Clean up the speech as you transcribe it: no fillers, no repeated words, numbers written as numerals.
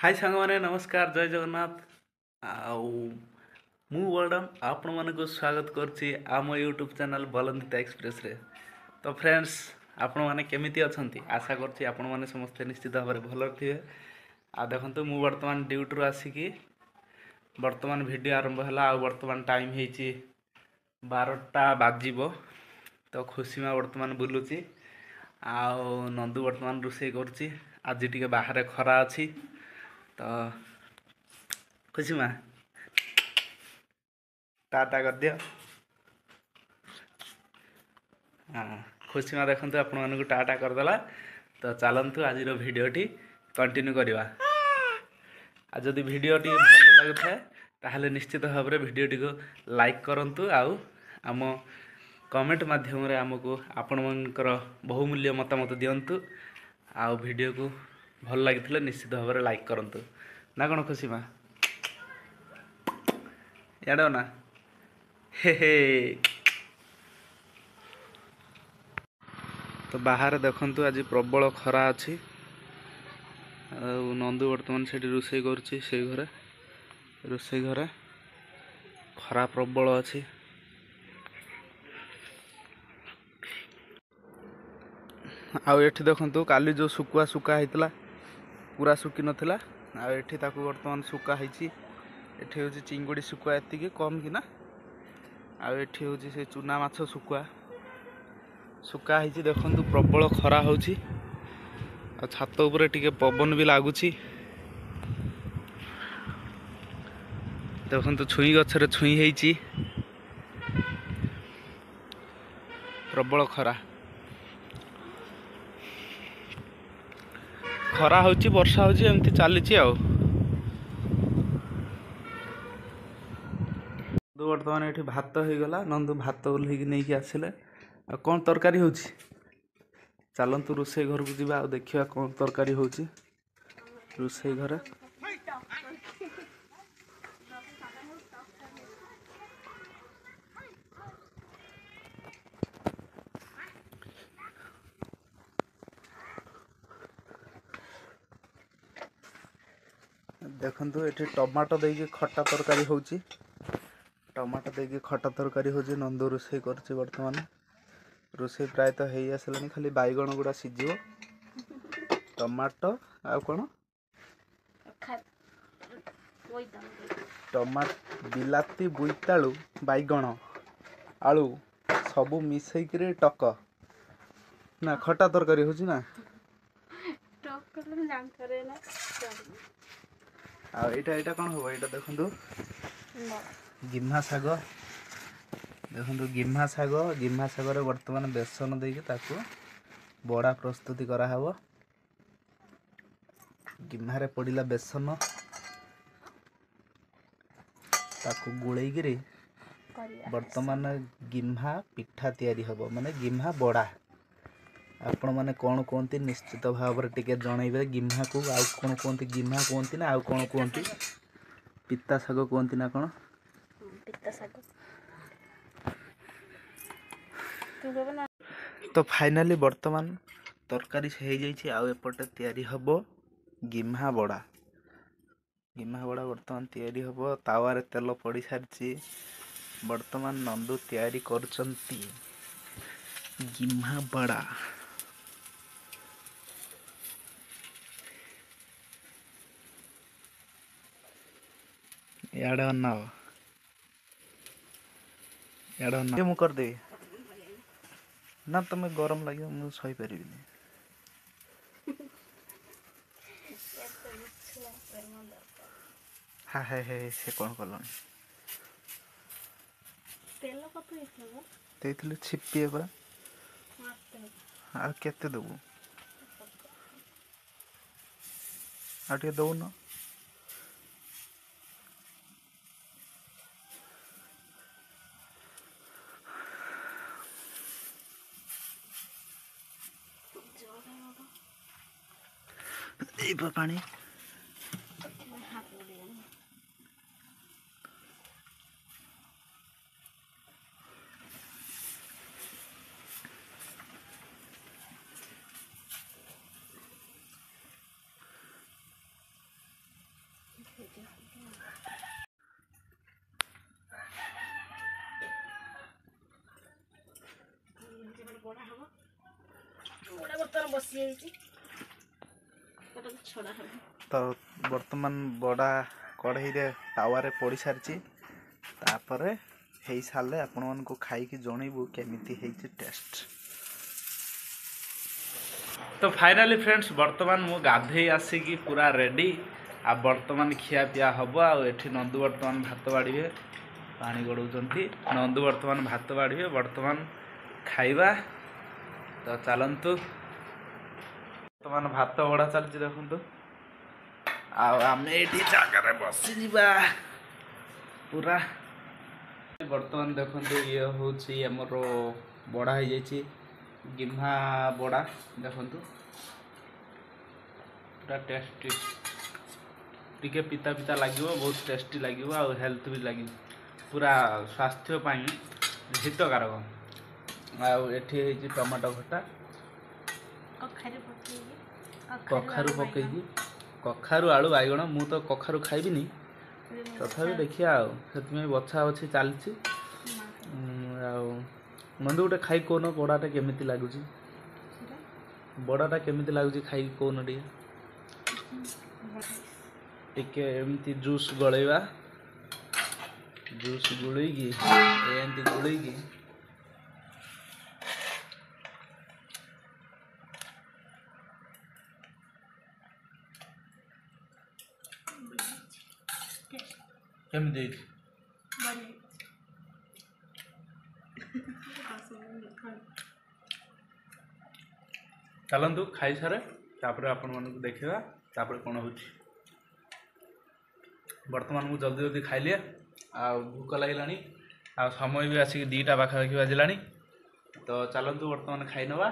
हाय सांग मैंने नमस्कार जय जगन्नाथ आउ मु बलराम आपण मानक स्वागत करछि आम यूट्यूब चैनल बलंदिता एक्सप्रेस रे। तो फ्रेंड्स आपण माने केमिति अछंती आशा करछि आपण माने समस्त निश्चित भाव में भल थिबे। आ देखंतु मु वर्तमान ड्यूटी रो आसिकी वर्तमान वीडियो आरंभ हला आ वर्तमान टाइम हेछि 12टा बाजिबो। तो खुशीमा वर्तमान बुलुची आउ नंदू वर्तमान रोषे करछि। आज टिके बाहर खरा अछि तो खुशी माँ टाटा कर दियो। हाँ खुशी माँ देखते आपण टाटा करदेला। तो चलतु आज भिडटी कंटिन्यू करवा। आज जदि भिडटी भल लगु थाए ताहले निश्चित भाव में भिडटी को लाइक करंतु आउ आम कमेंट माध्यम रे आमको आपण मनकर बहुमूल्य मतामत दियंतु आउ वीडियो को भल लगी निश्चित भाव में लाइक करंतु ना कौन खुशी माँ याद ना हे हे। तो बाहर देखंतु आज प्रबल खरा अच्छी नंदू वर्तमान से रोषे करुच्ची से घरे रोषे घरे खरा प्रबल अच्छी। आउ एठी देखंतु काली जो सुकुआ सुका होता पूरा सुकी नथिला आ एठी ताकू वर्तमान सुका होती। एठी होची चिंगुड़ी सुकुआ एतिकी कम कि ना आ एठी होची से चुना माछ सुकुआ सुका होती। देखंतु प्रबल खरा होची आ छात उपरे टिके पवन भी लागुची। देखंतु छुई गछरे छुई हेची प्रबल खरा खरा होची वर्षा होची एमती चलीची आउ। नंदू वर्तमान ये भात हो गला नंदू भात ओल्हेकी नहीं कि आसिले आ कौन तरकारी होची चलतु रोषे घर को जीवा देखिया कौन तरकारी होची रोषे घरे। देखंतु एठी टमाटो देके खट्टा तरकारी होची टमाटो देके खट्टा तरकारी होची। नंदू रोषे करछि वर्तमान रोषे प्राय तो हेई आसलानी खाली बैगण गुड़ा सिझिबो टमाटो आ कोन टमाटो बिलाती बोईतालू बैगण आलू सबू मिसई करे टक ना खट्टा तरकारी होची ना आ एटा कौन हम यहाँ देखु गिम्हा शाग देखु गिम्हा शाग वर्तमान बेसन देके ताकू बड़ा प्रस्तुति कराहब। गिम्हारे पड़िला बेसन ताकू गुड़ेई वर्तमान गिम्हा पिठा तैयारी हब माने गिम्हा बड़ा आपण माने कौन कहते निश्चित भाव में टिके जनइबे। गिम्हा को आउ कौन कहते गिम्हा कहती ना आउ कौन कहती पिता शाग कहती ना कौन पिता शाग। तो फाइनाली वर्तमान तरकारी से हो जाइए आउ एपटे तैयारी हब गिम्हा बड़ा वर्तमान तैयारी हब तावारे तेल पड़ सारी वर्तमान नंदू तैयारी करचंती गिम्हा बड़ा। याडे अन्ना मु कर दे ना तुम्हें गरम लगे मुझे सही पारि हाँ है से कौन कल छिपी आ केते दबु आ दौन पानी तो बर्तमान बड़ा कढ़ई रे तावा रे पड़ी सारी तापर हो सारे आपण मान खाई जनइबू केमिति हेची टेस्ट। तो फाइनाली फ्रेंड्स बर्तमान मु गाधे आसिकी पूरा रेडी आ बर्तमान खिया पिया हम आठी नंदू बर्तमान भात बाड़े पानी गड़ौंट नंदू बर्तमान भात बाड़े बर्तमान खाइबा। तो चलतु बर्तमान भात बड़ा चलती देखु आम ये जगह बसी पूरा बर्तमान देखो ये हूँ आमर बड़ा हो जाए गिम्हा बड़ा देखु पूरा टेस्टी टिके पिता पिता लगे बहुत टेस्टी लगे आ हेल्थ भी लगे पूरा स्वास्थ्यपाई हितकारक आठी टमाटो खटा कखारु पकई कखारु आलू बाइगण मु तो कखारु खाइबिनी तथापि देखिया से बछा बछी चलती नंदू गोटे खाई कौन बड़ाटा केमिति लगुच बड़ाटा केमिति लगुच खाई कौन टिके एमती जूस गलैबा जूस गुलैकी एमती गुलैकी केमिति चलतु खाई सारे तापर आपण मानक देखा तापर कौन हो बर्तमान मुझे जल्दी जल्दी खाइली आ भूक लगे आ समय भी आसिक 2टा पाखापाखि बाजिला। तो चलतु बर्तमान खाई नवा।